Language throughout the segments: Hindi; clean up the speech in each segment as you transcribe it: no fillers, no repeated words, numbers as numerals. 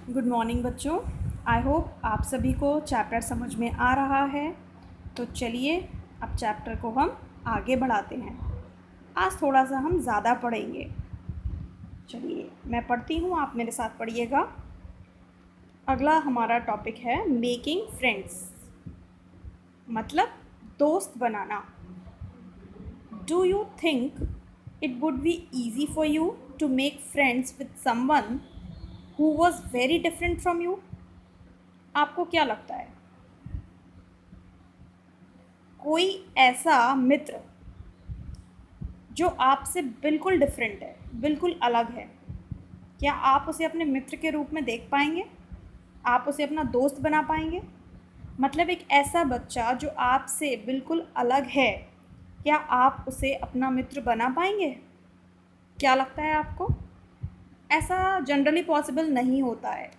गुड मॉर्निंग बच्चों। आई होप आप सभी को चैप्टर समझ में आ रहा है। तो चलिए अब चैप्टर को हम आगे बढ़ाते हैं। आज थोड़ा सा हम ज़्यादा पढ़ेंगे। चलिए मैं पढ़ती हूँ, आप मेरे साथ पढ़िएगा। अगला हमारा टॉपिक है मेकिंग फ्रेंड्स, मतलब दोस्त बनाना। Do you think it would be easy for you to make friends with someone who was very different from you? आपको क्या लगता है, कोई ऐसा मित्र जो आपसे बिल्कुल डिफरेंट है, बिल्कुल अलग है, क्या आप उसे अपने मित्र के रूप में देख पाएंगे? आप उसे अपना दोस्त बना पाएंगे? मतलब एक ऐसा बच्चा जो आपसे बिल्कुल अलग है, क्या आप उसे अपना मित्र बना पाएंगे? क्या लगता है आपको? ऐसा जनरली पॉसिबल नहीं होता है।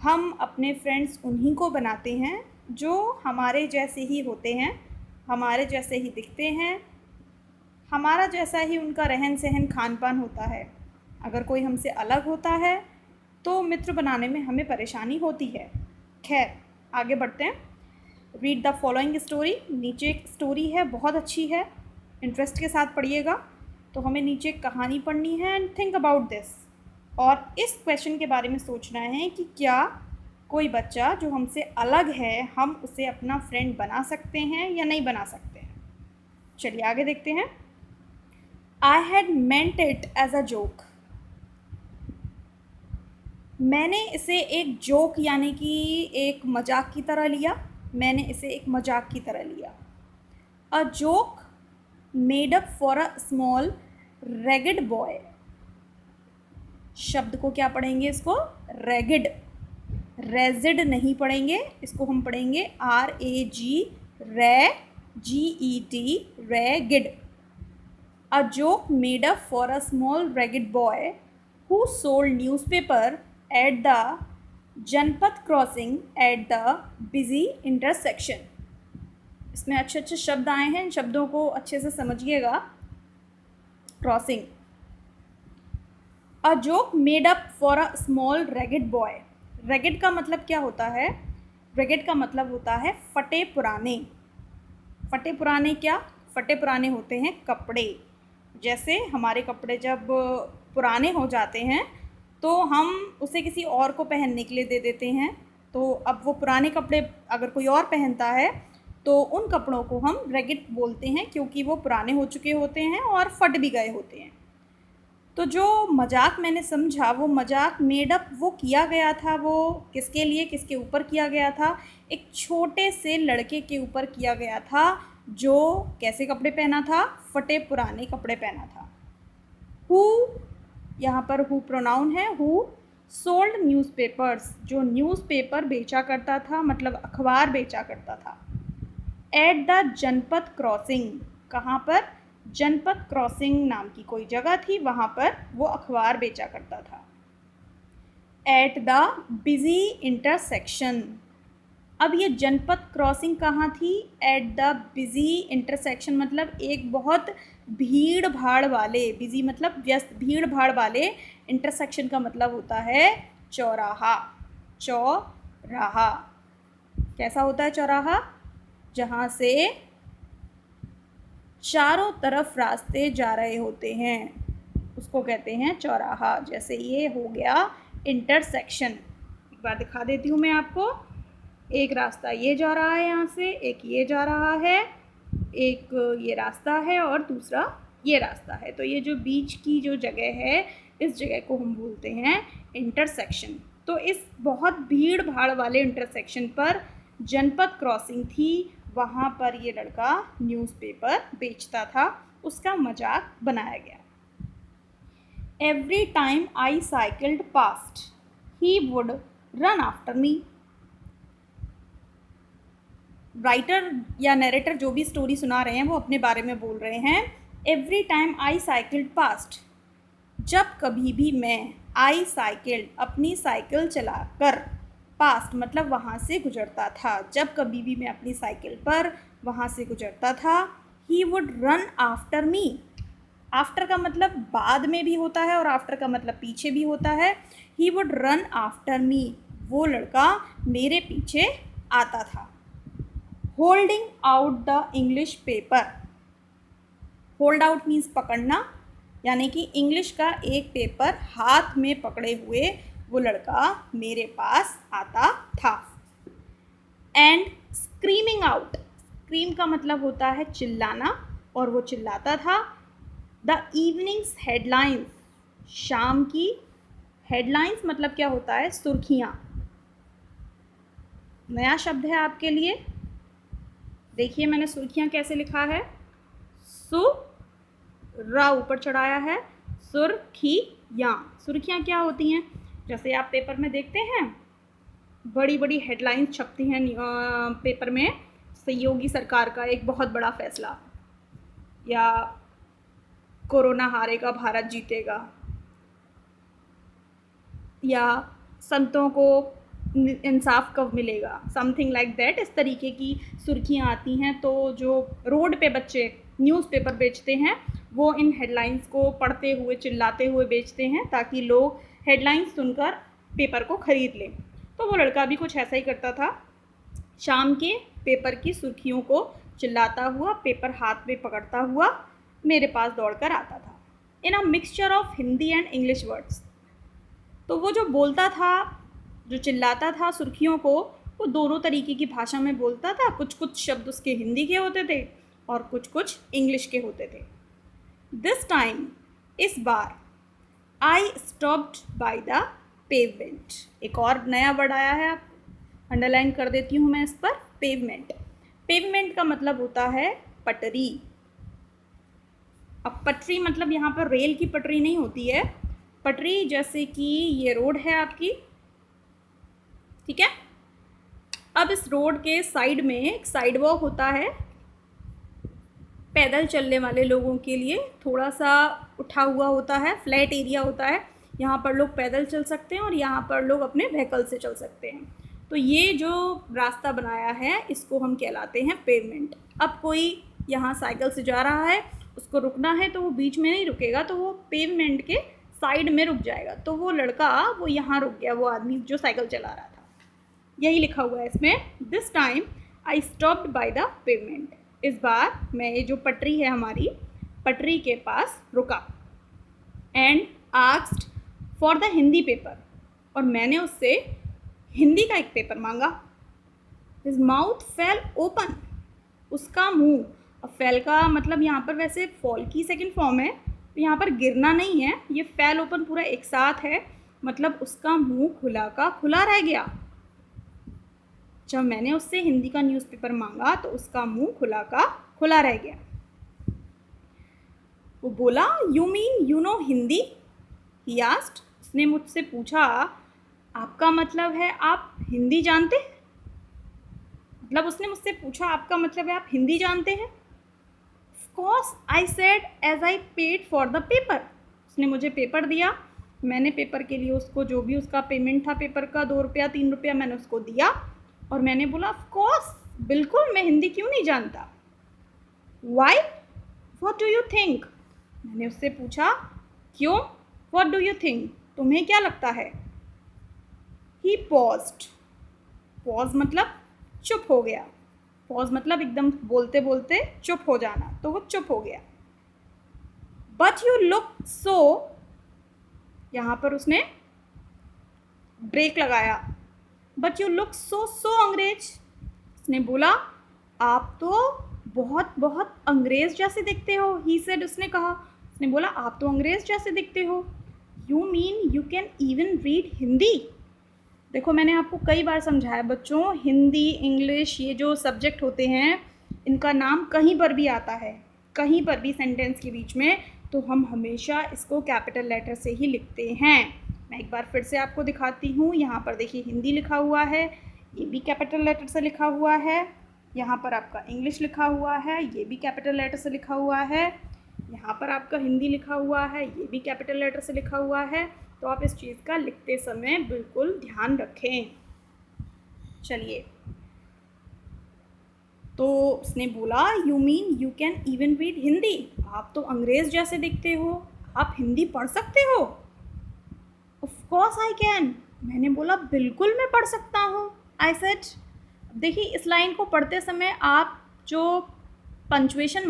हम अपने फ्रेंड्स उन्हीं को बनाते हैं जो हमारे जैसे ही होते हैं, हमारे जैसे ही दिखते हैं, हमारा जैसा ही उनका रहन सहन खान पान होता है। अगर कोई हमसे अलग होता है तो मित्र बनाने में हमें परेशानी होती है। खैर आगे बढ़ते हैं। Read the following story. नीचे एक स्टोरी है, बहुत अच्छी है, इंटरेस्ट के साथ पढ़िएगा। तो हमें नीचे एक कहानी पढ़नी है एंड थिंक अबाउट दिस, और इस क्वेश्चन के बारे में सोचना है कि क्या कोई बच्चा जो हमसे अलग है, हम उसे अपना फ्रेंड बना सकते हैं या नहीं बना सकते हैं। चलिए आगे देखते हैं। I had meant it as a joke. मैंने इसे एक जोक यानी कि एक मजाक की तरह लिया। मैंने इसे एक मजाक की तरह लिया। A joke made up for a small ragged boy. शब्द को क्या पढ़ेंगे, इसको रेगिड, रेजिड नहीं पढ़ेंगे, इसको हम पढ़ेंगे RAG, रे GET, ragged. A joke made up for a small ragged boy who sold newspaper at the Janpath crossing at the busy intersection. इसमें अच्छे अच्छे शब्द आए हैं, इन शब्दों को अच्छे से समझिएगा। Crossing, a joke made up for a small ragged boy. Ragged का मतलब क्या होता है? रेगेड का मतलब होता है फटे पुराने। फटे पुराने क्या? फटे पुराने होते हैं कपड़े। जैसे हमारे कपड़े जब पुराने हो जाते हैं तो हम उसे किसी और को पहनने के लिए दे देते हैं। तो अब वो पुराने कपड़े अगर कोई और पहनता है तो उन कपड़ों को हम रेगेड बोलते हैं, क्योंकि वो पुराने हो चुके होते हैं और फट भी गए होते हैं। तो जो मजाक मैंने समझा, वो मजाक मेड अप वो किया गया था, वो किसके लिए, किसके ऊपर किया गया था? एक छोटे से लड़के के ऊपर किया गया था जो कैसे कपड़े पहना था? फटे पुराने कपड़े पहना था। हु, यहाँ पर हु प्रोनाउन है। हु सोल्ड न्यूज़पेपर्स, जो न्यूज़पेपर बेचा करता था, मतलब अखबार बेचा करता था। एट द जनपथ क्रॉसिंग, कहाँ पर? जनपथ क्रॉसिंग नाम की कोई जगह थी, वहाँ पर वो अखबार बेचा करता था। एट द बिजी इंटरसेक्शन, अब ये जनपथ क्रॉसिंग कहाँ थी? एट द बिजी इंटरसेक्शन मतलब एक बहुत भीड़ भाड़ वाले, बिजी मतलब व्यस्त, भीड़ भाड़ वाले, इंटरसेक्शन का मतलब होता है चौराहा। चौराहा कैसा होता है चौराहा? जहाँ से चारों तरफ रास्ते जा रहे होते हैं, उसको कहते हैं चौराहा। जैसे ये हो गया इंटरसेक्शन। एक बार दिखा देती हूँ मैं आपको। एक रास्ता ये जा रहा है यहाँ से, एक ये जा रहा है, एक ये रास्ता है और दूसरा ये रास्ता है। तो ये जो बीच की जो जगह है, इस जगह को हम बोलते हैं इंटरसेक्शन। तो इस बहुत भीड़ भाड़ वाले इंटरसेक्शन पर जनपथ क्रॉसिंग थी, वहाँ पर ये लड़का न्यूज़पेपर बेचता था, उसका मजाक बनाया गया। Every time I cycled past he would run after me. Writer या नरेटर जो भी स्टोरी सुना रहे हैं वो अपने बारे में बोल रहे हैं। Every time I cycled past, जब कभी भी मैं, आई साइकिल्ड अपनी साइकिल चलाकर, पास्ट मतलब वहाँ से गुजरता था, जब कभी भी मैं अपनी साइकिल पर वहाँ से गुजरता था। He would run after me, after का मतलब बाद में भी होता है और आफ्टर का मतलब पीछे भी होता है। He would run after me, वो लड़का मेरे पीछे आता था। Holding out the English paper, hold out means पकड़ना, यानी कि इंग्लिश का एक पेपर हाथ में पकड़े हुए वो लड़का मेरे पास आता था। एंड स्क्रीमिंग आउट, स्क्रीम का मतलब होता है चिल्लाना, और वो चिल्लाता था। द इवनिंग्स हेडलाइंस, शाम की हेडलाइंस मतलब क्या होता है, सुर्खियाँ। नया शब्द है आपके लिए, देखिए मैंने सुर्खियाँ कैसे लिखा है, रा ऊपर चढ़ाया है, सुर्खियाँ। सुर्खियाँ क्या होती हैं, जैसे आप पेपर में देखते हैं बड़ी बड़ी हेडलाइंस छपती हैं पेपर में, सहयोगी सरकार का एक बहुत बड़ा फैसला, या कोरोना हारेगा भारत जीतेगा, या संतों को इंसाफ कब मिलेगा, समथिंग लाइक दैट। इस तरीके की सुर्खियाँ आती हैं। तो जो रोड पे बच्चे न्यूज़पेपर बेचते हैं वो इन हेडलाइंस को पढ़ते हुए चिल्लाते हुए बेचते हैं ताकि लोग हेडलाइंस सुनकर पेपर को ख़रीद लें। तो वो लड़का भी कुछ ऐसा ही करता था, शाम के पेपर की सुर्खियों को चिल्लाता हुआ, पेपर हाथ में पकड़ता हुआ मेरे पास दौड़ कर आता था। In a mixture of Hindi and English words, तो वो जो बोलता था, जो चिल्लाता था सुर्खियों को, वो दोनों तरीके की भाषा में बोलता था। कुछ कुछ शब्द उसके हिंदी के होते थे और कुछ कुछ इंग्लिश के होते थे। दिस टाइम, इस बार, I stopped by the pavement, एक और नया वर्ड आया है, आप अंडरलाइन कर देती हूँ मैं इस पर, पेवमेंट। पेवमेंट का मतलब होता है पटरी। अब पटरी मतलब यहाँ पर रेल की पटरी नहीं होती है, पटरी जैसे कि ये रोड है आपकी, ठीक है। अब इस रोड के साइड में एक साइड वॉक होता है, पैदल चलने वाले लोगों के लिए थोड़ा सा उठा हुआ होता है, फ्लैट एरिया होता है, यहाँ पर लोग पैदल चल सकते हैं और यहाँ पर लोग अपने व्हीकल से चल सकते हैं। तो ये जो रास्ता बनाया है इसको हम कहलाते हैं पेवमेंट। अब कोई यहाँ साइकिल से जा रहा है, उसको रुकना है तो वो बीच में नहीं रुकेगा, तो वो पेवमेंट के साइड में रुक जाएगा। तो वो लड़का वो यहाँ रुक गया, वो आदमी जो साइकिल चला रहा था, यही लिखा हुआ है इसमें। This time I stopped by the pavement, इस बार मैं ये जो पटरी है हमारी, पटरी के पास रुका। And asked for the Hindi paper, और मैंने उससे हिंदी का एक पेपर मांगा। हिज माउथ फेल ओपन, उसका मुंह, अब फेल का मतलब यहाँ पर वैसे फॉल की सेकंड फॉर्म है, तो यहाँ पर गिरना नहीं है, ये फेल ओपन पूरा एक साथ है, मतलब उसका मुंह खुला का खुला रह गया। जब मैंने उससे हिंदी का न्यूज़पेपर मांगा तो उसका मुंह खुला का खुला रह गया। वो बोला, you mean you know Hindi, he asked, उसने मुझसे पूछा आपका मतलब है आप हिंदी जानते हैं, मतलब उसने मुझसे पूछा आपका मतलब है आप हिंदी जानते हैं। Of course I said as I paid for the paper, उसने मुझे पेपर दिया, मैंने पेपर के लिए उसको जो भी उसका पेमेंट था पेपर का 2 रुपया 3 रुपया मैंने उसको दिया, और मैंने बोला ऑफ कोर्स बिल्कुल मैं हिंदी क्यों नहीं जानता। Why, what do you think, मैंने उससे पूछा क्यों, व्हाट डू यू थिंक, तुम्हें क्या लगता है। ही पॉज्ड, पॉज मतलब चुप हो गया, पॉज मतलब एकदम बोलते बोलते चुप हो जाना, तो वो चुप हो गया। बट यू लुक सो, यहाँ पर उसने ब्रेक लगाया, बट यू लुक सो अंग्रेज, उसने बोला आप तो बहुत बहुत अंग्रेज़ जैसे दिखते हो। ही सेड, उसने कहा, उसने बोला आप तो अंग्रेज़ जैसे दिखते हो। You mean you can even read Hindi, देखो मैंने आपको कई बार समझाया बच्चों, हिंदी इंग्लिश ये जो सब्जेक्ट होते हैं इनका नाम कहीं पर भी आता है, कहीं पर भी सेंटेंस के बीच में, तो हम हमेशा इसको कैपिटल लेटर से ही लिखते हैं। मैं एक बार फिर से आपको दिखाती हूँ, यहाँ पर देखिए हिंदी लिखा हुआ है, ये भी कैपिटल लेटर से लिखा हुआ है, यहाँ पर आपका इंग्लिश लिखा हुआ है, ये भी कैपिटल लेटर से लिखा हुआ है, यहाँ पर आपका हिंदी लिखा हुआ है, ये भी कैपिटल लेटर से लिखा हुआ है। तो आप इस चीज़ का लिखते समय बिल्कुल ध्यान रखें। चलिए, तो उसने बोला you mean you can even read Hindi, आप तो अंग्रेज़ जैसे दिखते हो, आप हिंदी पढ़ सकते हो? Of course I can. मैंने बोला बिल्कुल मैं पढ़ सकता हूँ। आई सेड देखिए इस लाइन को पढ़ते समय आप जो पंक्चुएशन